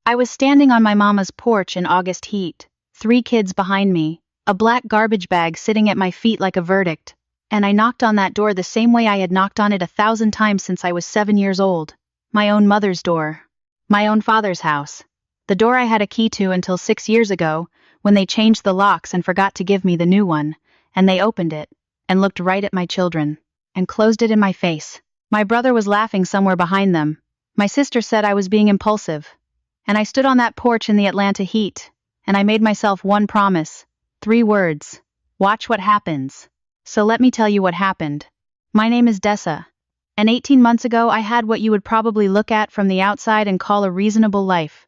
I was standing on my mama's porch in August heat, 3 kids behind me, a black garbage bag sitting at my feet like a verdict, and I knocked on that door the same way I had knocked on it 1,000 times since I was 7 years old. My own mother's door. My own father's house. The door I had a key to until 6 years ago, when they changed the locks and forgot to give me the new one, and they opened it, and looked right at my children, and closed it in my face. My brother was laughing somewhere behind them. My sister said I was being impulsive. And I stood on that porch in the Atlanta heat, and I made myself one promise. 3 words. Watch what happens. So let me tell you what happened. My name is Dessa. And 18 months ago I had what you would probably look at from the outside and call a reasonable life.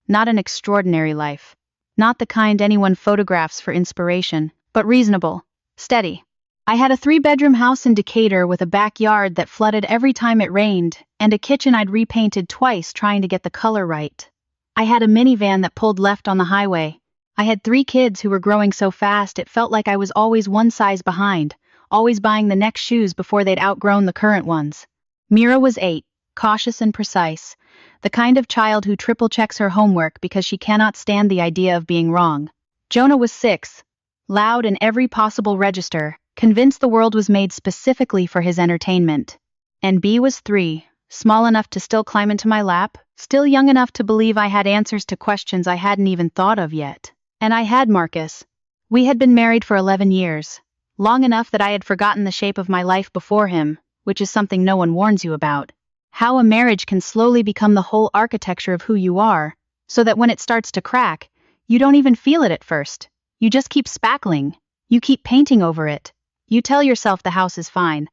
Not an extraordinary life. Not the kind anyone photographs for inspiration, but reasonable. Steady. I had a 3-bedroom house in Decatur with a backyard that flooded every time it rained, and a kitchen I'd repainted twice trying to get the color right. I had a minivan that pulled left on the highway. I had 3 kids who were growing so fast it felt like I was always one size behind, always buying the next shoes before they'd outgrown the current ones. Mira was 8, cautious and precise, the kind of child who triple-checks her homework because she cannot stand the idea of being wrong. Jonah was 6, loud in every possible register, convinced the world was made specifically for his entertainment. And B was 3, small enough to still climb into my lap, still young enough to believe I had answers to questions I hadn't even thought of yet. And I had Marcus. We had been married for 11 years, long enough that I had forgotten the shape of my life before him, which is something no one warns you about. How a marriage can slowly become the whole architecture of who you are, so that when it starts to crack, you don't even feel it at first. You just keep spackling. You keep painting over it. You tell yourself the house is fine.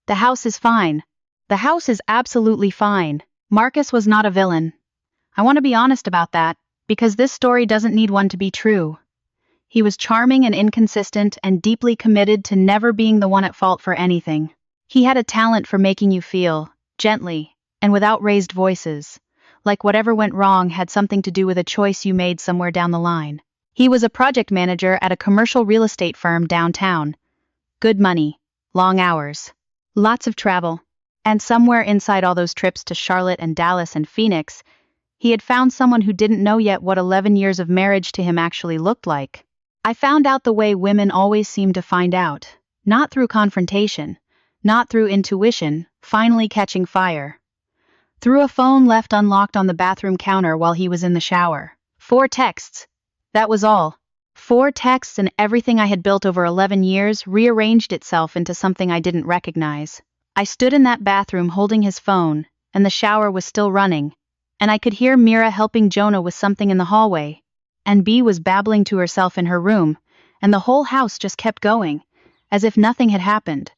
The house is fine. The house is absolutely fine. Marcus was not a villain. I want to be honest about that, because this story doesn't need one to be true. He was charming and inconsistent and deeply committed to never being the one at fault for anything. He had a talent for making you feel, gently, and without raised voices, like whatever went wrong had something to do with a choice you made somewhere down the line. He was a project manager at a commercial real estate firm downtown. Good money, long hours, lots of travel. And somewhere inside all those trips to Charlotte and Dallas and Phoenix, he had found someone who didn't know yet what 11 years of marriage to him actually looked like. I found out the way women always seem to find out, not through confrontation, not through intuition, finally catching fire. Through a phone left unlocked on the bathroom counter while he was in the shower. 4 texts. That was all. 4 texts, and everything I had built over 11 years rearranged itself into something I didn't recognize. I stood in that bathroom holding his phone, and the shower was still running, and I could hear Mira helping Jonah with something in the hallway, and B was babbling to herself in her room, and the whole house just kept going, as if nothing had happened.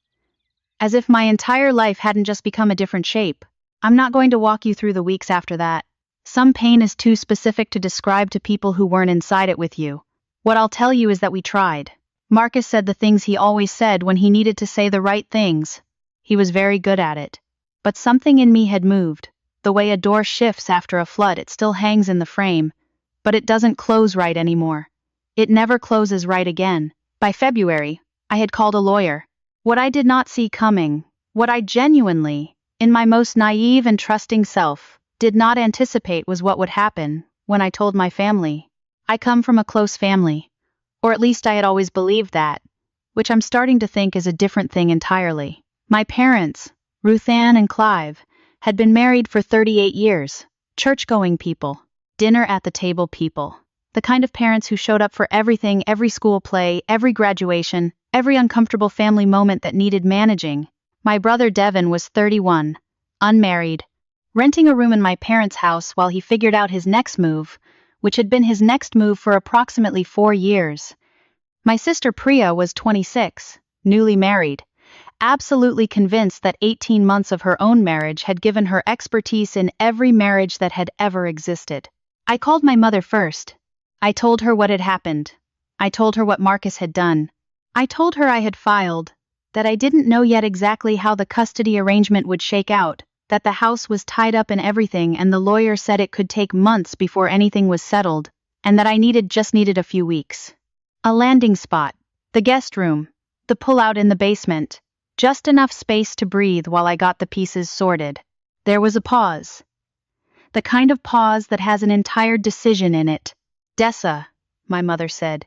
As if my entire life hadn't just become a different shape. I'm not going to walk you through the weeks after that. Some pain is too specific to describe to people who weren't inside it with you. What I'll tell you is that we tried. Marcus said the things he always said when he needed to say the right things. He was very good at it. But something in me had moved. The way a door shifts after a flood, it still hangs in the frame, but it doesn't close right anymore. It never closes right again. By February, I had called a lawyer. What I did not see coming, what I genuinely, in my most naive and trusting self, did not anticipate was what would happen when I told my family. I come from a close family, or at least I had always believed that, which I'm starting to think is a different thing entirely. My parents, Ruth Ann and Clive, had been married for 38 years, church-going people, dinner-at-the-table people, the kind of parents who showed up for everything, every school play, every graduation, every uncomfortable family moment that needed managing. My brother Devin was 31, unmarried, renting a room in my parents' house while he figured out his next move, which had been his next move for approximately 4 years. My sister Priya was 26, newly married, absolutely convinced that 18 months of her own marriage had given her expertise in every marriage that had ever existed. I called my mother first. I told her what had happened. I told her what Marcus had done. I told her I had filed, that I didn't know yet exactly how the custody arrangement would shake out, that the house was tied up in everything and the lawyer said it could take months before anything was settled, and that I just needed a few weeks. A landing spot, the guest room, the pull-out in the basement, just enough space to breathe while I got the pieces sorted. There was a pause. The kind of pause that has an entire decision in it. Dessa, my mother said.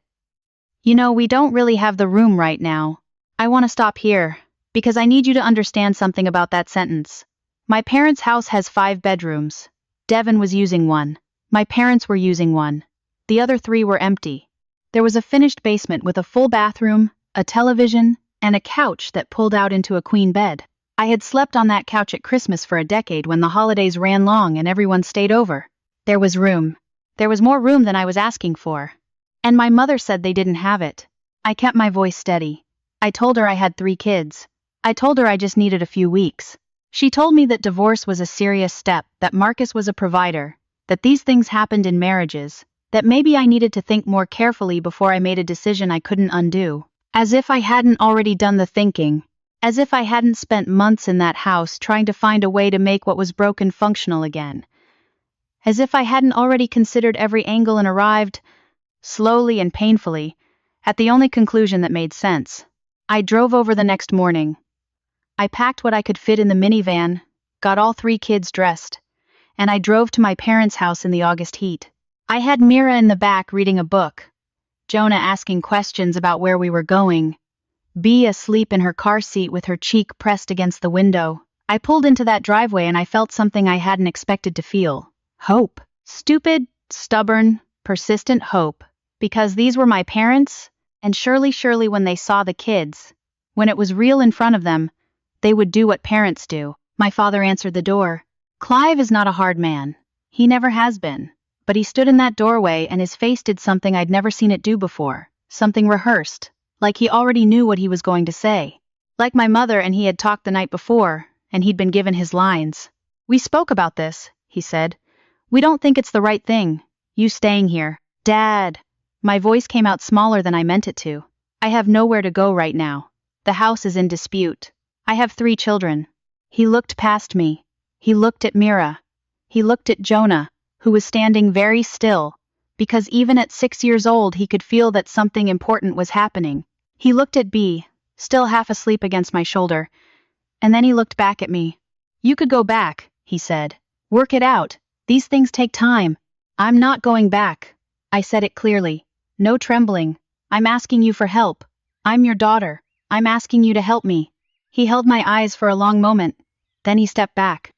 You know, we don't really have the room right now. I want to stop here, because I need you to understand something about that sentence. My parents' house has 5 bedrooms. Devin was using one. My parents were using one. The other 3 were empty. There was a finished basement with a full bathroom, a television, and a couch that pulled out into a queen bed. I had slept on that couch at Christmas for a decade when the holidays ran long and everyone stayed over. There was room. There was more room than I was asking for. And my mother said they didn't have it. I kept my voice steady. I told her I had 3 kids. I told her I just needed a few weeks. She told me that divorce was a serious step, that Marcus was a provider, that these things happened in marriages, that maybe I needed to think more carefully before I made a decision I couldn't undo. As if I hadn't already done the thinking. As if I hadn't spent months in that house trying to find a way to make what was broken functional again. As if I hadn't already considered every angle and arrived, slowly and painfully, at the only conclusion that made sense. I drove over the next morning. I packed what I could fit in the minivan, got all 3 kids dressed, and I drove to my parents' house in the August heat. I had Mira in the back reading a book, Jonah asking questions about where we were going, Bea asleep in her car seat with her cheek pressed against the window. I pulled into that driveway and I felt something I hadn't expected to feel. Hope. Stupid, stubborn, persistent hope. Because these were my parents, and surely when they saw the kids, when it was real in front of them, they would do what parents do. My father answered the door. Clive is not a hard man. He never has been. But he stood in that doorway and his face did something I'd never seen it do before. Something rehearsed. Like he already knew what he was going to say. Like my mother and he had talked the night before, and he'd been given his lines. We spoke about this, he said. We don't think it's the right thing. You staying here. Dad. My voice came out smaller than I meant it to. I have nowhere to go right now. The house is in dispute. I have 3 children. He looked past me. He looked at Mira. He looked at Jonah, who was standing very still, because even at 6 years old he could feel that something important was happening. He looked at Bea, still half asleep against my shoulder, and then he looked back at me. You could go back, he said. Work it out. These things take time. I'm not going back. I said it clearly. No trembling. I'm asking you for help. I'm your daughter. I'm asking you to help me. He held my eyes for a long moment. Then he stepped back.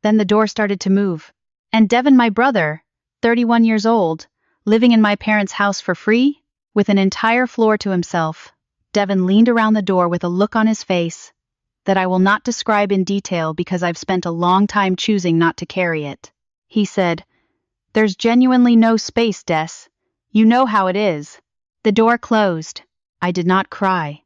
Then the door started to move. And Devin, my brother, 31 years old, living in my parents' house for free, with an entire floor to himself. Devin leaned around the door with a look on his face that I will not describe in detail because I've spent a long time choosing not to carry it. He said, There's genuinely no space, Des. You know how it is. The door closed. I did not cry.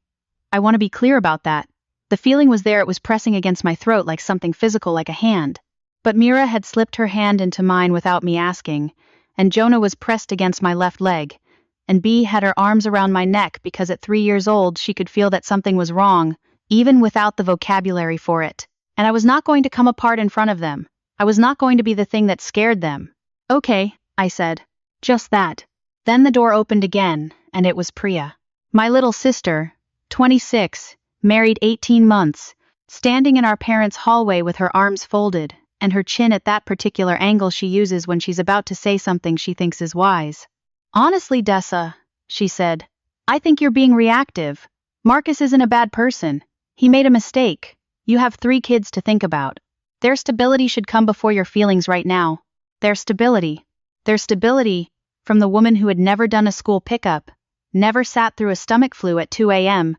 I want to be clear about that. The feeling was there, it was pressing against my throat like something physical, like a hand. But Mira had slipped her hand into mine without me asking, and Jonah was pressed against my left leg, and Bea had her arms around my neck because at 3 years old she could feel that something was wrong, even without the vocabulary for it. And I was not going to come apart in front of them. I was not going to be the thing that scared them. Okay, I said. Just that. Then the door opened again, and it was Priya. My little sister, 26, married 18 months, standing in our parents' hallway with her arms folded, and her chin at that particular angle she uses when she's about to say something she thinks is wise. Honestly, Dessa, she said, I think you're being reactive. Marcus isn't a bad person. He made a mistake. You have 3 kids to think about. Their stability should come before your feelings right now. Their stability. Their stability, from the woman who had never done a school pickup, never sat through a stomach flu at 2 a.m.,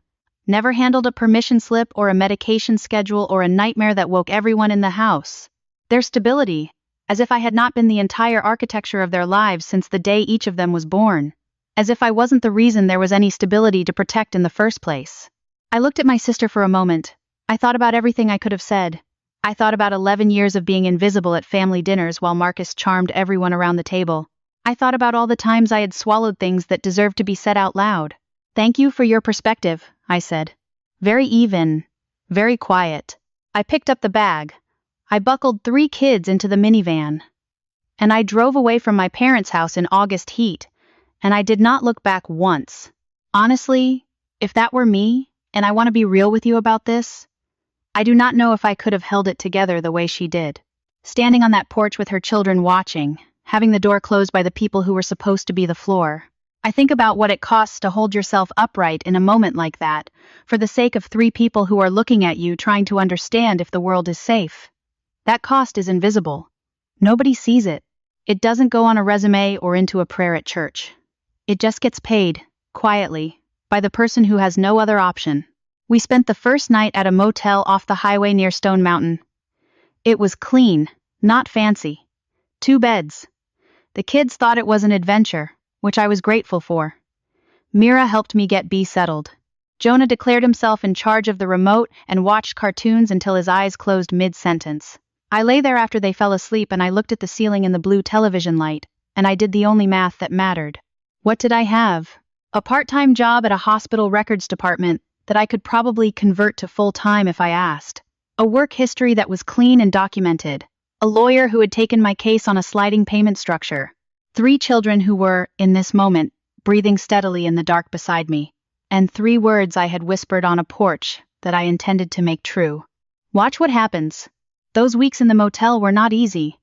never handled a permission slip or a medication schedule or a nightmare that woke everyone in the house. Their stability, as if I had not been the entire architecture of their lives since the day each of them was born. As if I wasn't the reason there was any stability to protect in the first place. I looked at my sister for a moment. I thought about everything I could have said. I thought about 11 years of being invisible at family dinners while Marcus charmed everyone around the table. I thought about all the times I had swallowed things that deserved to be said out loud. Thank you for your perspective, I said. Very even. Very quiet. I picked up the bag. I buckled 3 kids into the minivan. And I drove away from my parents' house in August heat, and I did not look back once. Honestly, if that were me, and I want to be real with you about this, I do not know if I could have held it together the way she did. standing on that porch with her children watching, having the door closed by the people who were supposed to be the floor. I think about what it costs to hold yourself upright in a moment like that, for the sake of 3 people who are looking at you trying to understand if the world is safe. That cost is invisible. Nobody sees it. It doesn't go on a resume or into a prayer at church. It just gets paid, quietly, by the person who has no other option. We spent the first night at a motel off the highway near Stone Mountain. It was clean, not fancy. 2 beds. The kids thought it was an adventure, which I was grateful for. Mira helped me get B settled. Jonah declared himself in charge of the remote and watched cartoons until his eyes closed mid-sentence. I lay there after they fell asleep and I looked at the ceiling in the blue television light, and I did the only math that mattered. What did I have? A part-time job at a hospital records department that I could probably convert to full-time if I asked. A work history that was clean and documented. A lawyer who had taken my case on a sliding payment structure. 3 children who were, in this moment, breathing steadily in the dark beside me. And 3 words I had whispered on a porch that I intended to make true. Watch what happens. Those weeks in the motel were not easy.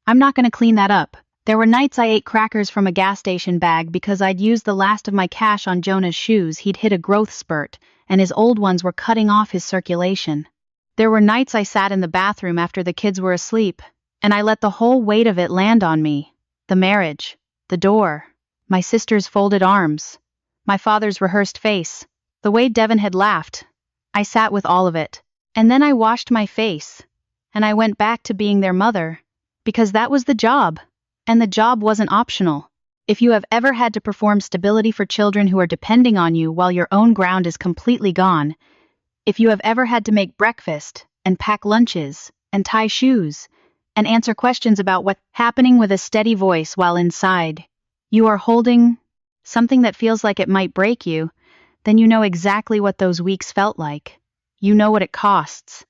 I'm not going to clean that up. There were nights I ate crackers from a gas station bag because I'd used the last of my cash on Jonah's shoes. He'd hit a growth spurt, and his old ones were cutting off his circulation. There were nights I sat in the bathroom after the kids were asleep, and I let the whole weight of it land on me. The marriage, the door, my sister's folded arms, my father's rehearsed face, the way Devin had laughed. I sat with all of it. And then I washed my face, and I went back to being their mother, because that was the job, and the job wasn't optional. If you have ever had to perform stability for children who are depending on you while your own ground is completely gone, if you have ever had to make breakfast, and pack lunches, and tie shoes, and answer questions about what's happening with a steady voice while inside you are holding something that feels like it might break you, then you know exactly what those weeks felt like. You know what it costs.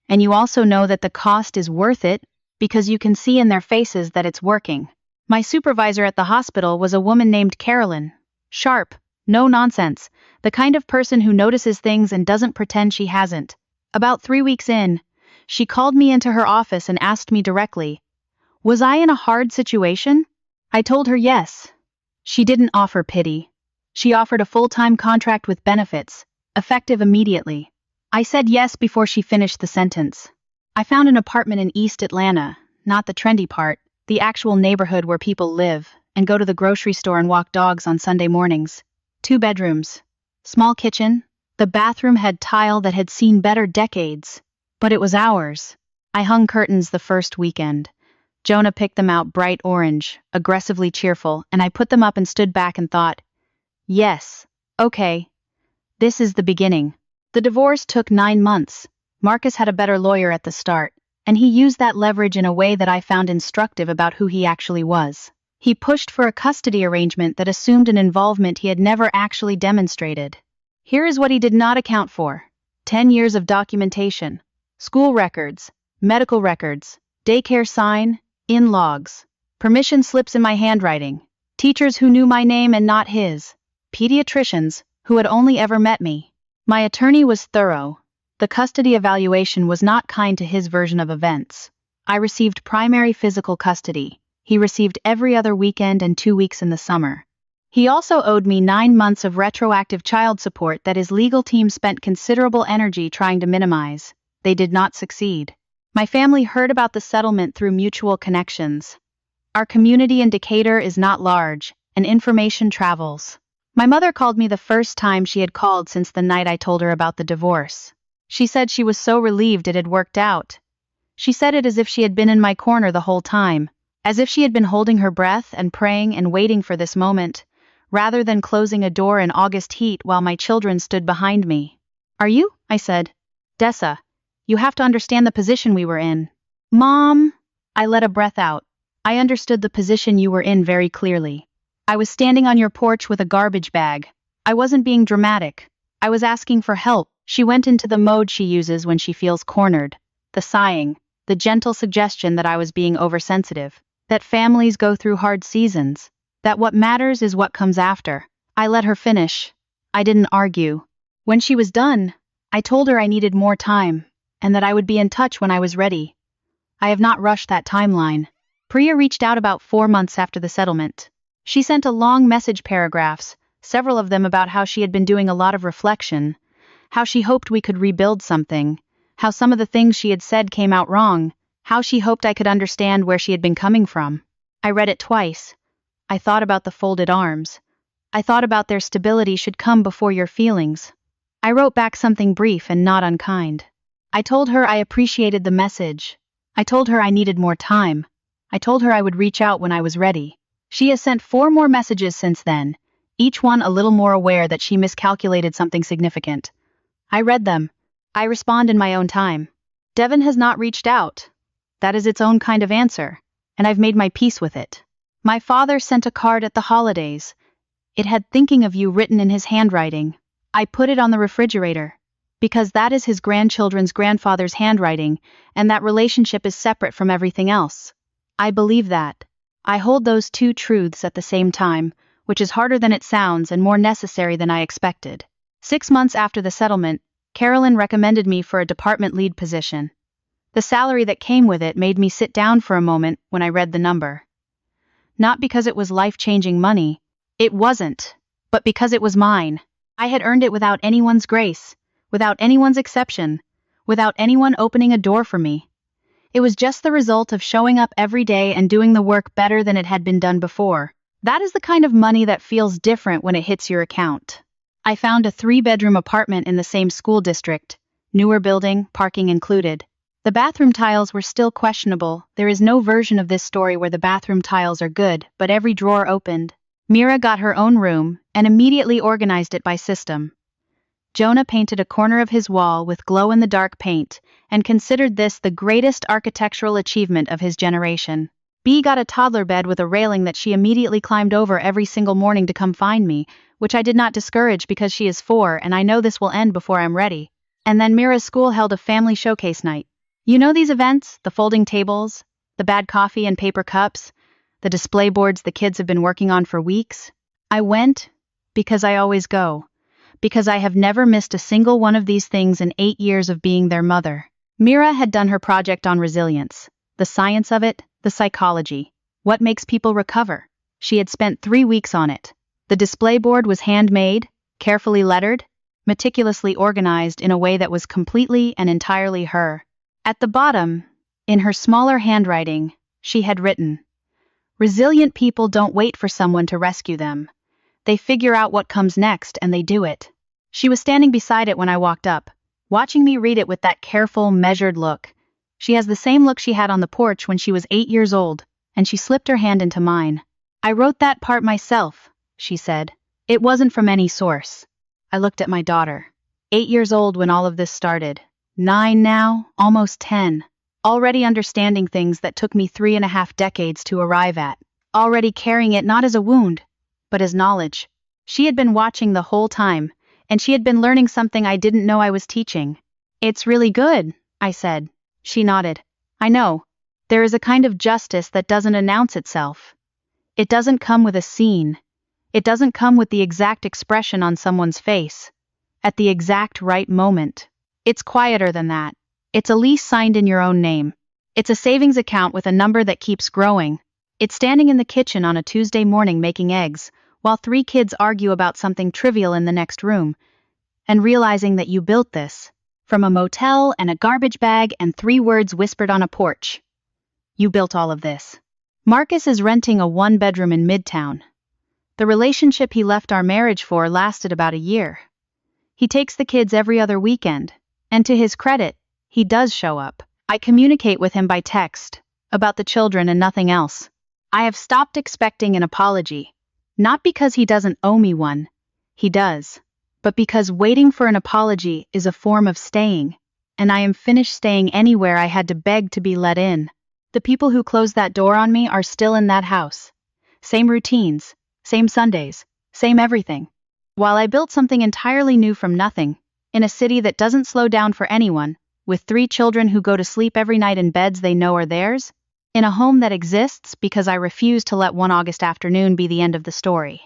And you also know that the cost is worth it because you can see in their faces that it's working. My supervisor at the hospital was a woman named Carolyn. Sharp, no nonsense, the kind of person who notices things and doesn't pretend she hasn't. About 3 weeks in, she called me into her office and asked me directly, was I in a hard situation? I told her yes. She didn't offer pity. She offered a full-time contract with benefits, effective immediately. I said yes before she finished the sentence. I found an apartment in East Atlanta, not the trendy part, the actual neighborhood where people live, and go to the grocery store and walk dogs on Sunday mornings. 2 bedrooms. Small kitchen. The bathroom had tile that had seen better decades. But it was ours. I hung curtains the first weekend. Jonah picked them out bright orange, aggressively cheerful, and I put them up and stood back and thought, yes, okay. This is the beginning. The divorce took 9 months. Marcus had a better lawyer at the start, and he used that leverage in a way that I found instructive about who he actually was. He pushed for a custody arrangement that assumed an involvement he had never actually demonstrated. Here is what he did not account for. 10 years of documentation. School records, medical records, daycare sign, in-logs, permission slips in my handwriting, teachers who knew my name and not his, pediatricians who had only ever met me. My attorney was thorough. The custody evaluation was not kind to his version of events. I received primary physical custody. He received every other weekend and 2 weeks in the summer. He also owed me 9 months of retroactive child support that his legal team spent considerable energy trying to minimize. They did not succeed. My family heard about the settlement through mutual connections. Our community in Decatur is not large, and information travels. My mother called me the first time she had called since the night I told her about the divorce. She said she was so relieved it had worked out. She said it as if she had been in my corner the whole time, as if she had been holding her breath and praying and waiting for this moment, rather than closing a door in August heat while my children stood behind me. Are you? I said. Dessa, you have to understand the position we were in. Mom! I let a breath out. I understood the position you were in very clearly. I was standing on your porch with a garbage bag. I wasn't being dramatic. I was asking for help. She went into the mode she uses when she feels cornered. The sighing, the gentle suggestion that I was being oversensitive, that families go through hard seasons, that what matters is what comes after. I let her finish. I didn't argue. When she was done, I told her I needed more time, and that I would be in touch when I was ready. I have not rushed that timeline. Priya reached out about 4 months after the settlement. She sent a long message paragraphs, several of them about how she had been doing a lot of reflection, how she hoped we could rebuild something, how some of the things she had said came out wrong, how she hoped I could understand where she had been coming from. I read it twice. I thought about the folded arms. I thought about their stability should come before your feelings. I wrote back something brief and not unkind. I told her I appreciated the message. I told her I needed more time. I told her I would reach out when I was ready. She has sent 4 more messages since then, each one a little more aware that she miscalculated something significant. I read them. I respond in my own time. Devon has not reached out. That is its own kind of answer, and I've made my peace with it. My father sent a card at the holidays. It had "thinking of you" written in his handwriting. I put it on the refrigerator, because that is his grandchildren's grandfather's handwriting, and that relationship is separate from everything else. I believe that. I hold those 2 truths at the same time, which is harder than it sounds and more necessary than I expected. 6 months after the settlement, Carolyn recommended me for a department lead position. The salary that came with it made me sit down for a moment when I read the number. Not because it was life-changing money. It wasn't. But because it was mine. I had earned it without anyone's grace, without anyone's exception, without anyone opening a door for me. It was just the result of showing up every day and doing the work better than it had been done before. That is the kind of money that feels different when it hits your account. I found a 3-bedroom apartment in the same school district, newer building, parking included. The bathroom tiles were still questionable. There is no version of this story where the bathroom tiles are good, but every drawer opened. Mira got her own room and immediately organized it by system. Jonah painted a corner of his wall with glow-in-the-dark paint and considered this the greatest architectural achievement of his generation. B got a toddler bed with a railing that she immediately climbed over every single morning to come find me, which I did not discourage because she is 4 and I know this will end before I'm ready. And then Mira's school held a family showcase night. You know these events, the folding tables, the bad coffee and paper cups, the display boards the kids have been working on for weeks? I went because I always go, because I have never missed a single one of these things in 8 years of being their mother. Mira had done her project on resilience, the science of it, the psychology, what makes people recover. She had spent 3 weeks on it. The display board was handmade, carefully lettered, meticulously organized in a way that was completely and entirely her. At the bottom, in her smaller handwriting, she had written, "Resilient people don't wait for someone to rescue them. They figure out what comes next and they do it." She was standing beside it when I walked up, watching me read it with that careful, measured look. She has the same look she had on the porch when she was 8 years old, and she slipped her hand into mine. "I wrote that part myself," she said. "It wasn't from any source." I looked at my daughter. 8 years old when all of this started. 9 now, almost 10. Already understanding things that took me 3.5 decades to arrive at. Already carrying it not as a wound, but as knowledge. She had been watching the whole time, and she had been learning something I didn't know I was teaching. "It's really good," I said. She nodded. "I know. There is a kind of justice that doesn't announce itself. It doesn't come with a scene. It doesn't come with the exact expression on someone's face, at the exact right moment. It's quieter than that. It's a lease signed in your own name. It's a savings account with a number that keeps growing. It's standing in the kitchen on a Tuesday morning making eggs, while 3 kids argue about something trivial in the next room, and realizing that you built this, from a motel and a garbage bag and 3 words whispered on a porch. You built all of this." Marcus is renting a 1-bedroom in Midtown. The relationship he left our marriage for lasted about a year. He takes the kids every other weekend, and to his credit, he does show up. I communicate with him by text, about the children and nothing else. I have stopped expecting an apology, not because he doesn't owe me one, he does, but because waiting for an apology is a form of staying, and I am finished staying anywhere I had to beg to be let in. The people who closed that door on me are still in that house. Same routines, same Sundays, same everything. While I built something entirely new from nothing, in a city that doesn't slow down for anyone, with 3 children who go to sleep every night in beds they know are theirs, in a home that exists because I refuse to let one August afternoon be the end of the story.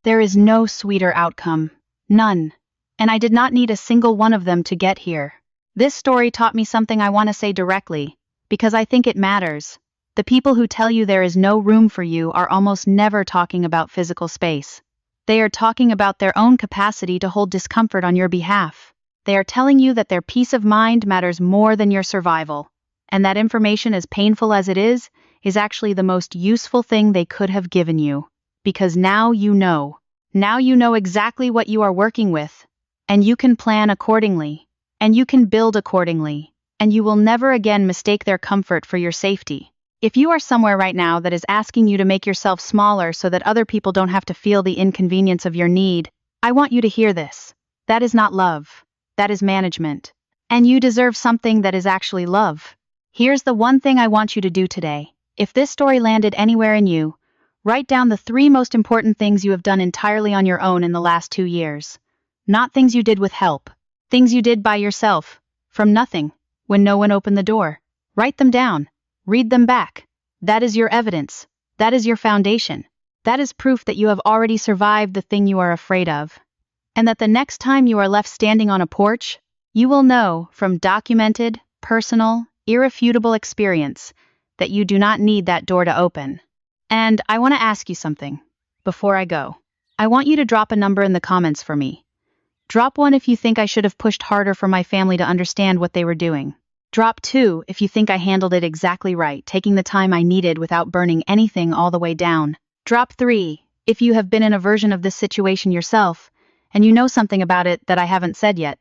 There is no sweeter outcome. None. And I did not need a single one of them to get here. This story taught me something I want to say directly, because I think it matters. The people who tell you there is no room for you are almost never talking about physical space. They are talking about their own capacity to hold discomfort on your behalf. They are telling you that their peace of mind matters more than your survival, and that information, as painful as it is actually the most useful thing they could have given you. Because now you know. Now you know exactly what you are working with, and you can plan accordingly, and you can build accordingly, and you will never again mistake their comfort for your safety. If you are somewhere right now that is asking you to make yourself smaller so that other people don't have to feel the inconvenience of your need, I want you to hear this. That is not love. That is management. And you deserve something that is actually love. Here's the one thing I want you to do today. If this story landed anywhere in you, write down the 3 most important things you have done entirely on your own in the last 2 years. Not things you did with help. Things you did by yourself. From nothing. When no one opened the door. Write them down. Read them back. That is your evidence. That is your foundation. That is proof that you have already survived the thing you are afraid of. And that the next time you are left standing on a porch, you will know from documented, personal, irrefutable experience that you do not need that door to open. And I want to ask you something. Before I go, I want you to drop a number in the comments for me. Drop 1 if you think I should have pushed harder for my family to understand what they were doing. Drop 2 if you think I handled it exactly right, taking the time I needed without burning anything all the way down. Drop 3 if you have been in a version of this situation yourself, and you know something about it that I haven't said yet.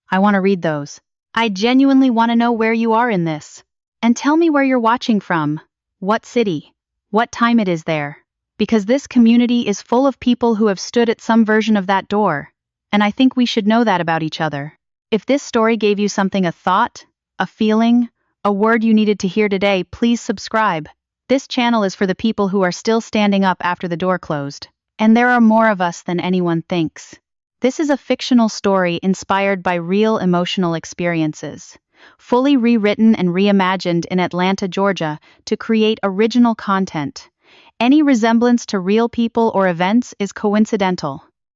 I want to read those. I genuinely want to know where you are in this. And tell me where you're watching from. What city? What time it is there? Because this community is full of people who have stood at some version of that door, and I think we should know that about each other. If this story gave you something, a thought, a feeling, a word you needed to hear today, please subscribe. This channel is for the people who are still standing up after the door closed. And there are more of us than anyone thinks. This is a fictional story inspired by real emotional experiences, fully rewritten and reimagined in Atlanta, Georgia, to create original content. Any resemblance to real people or events is coincidental.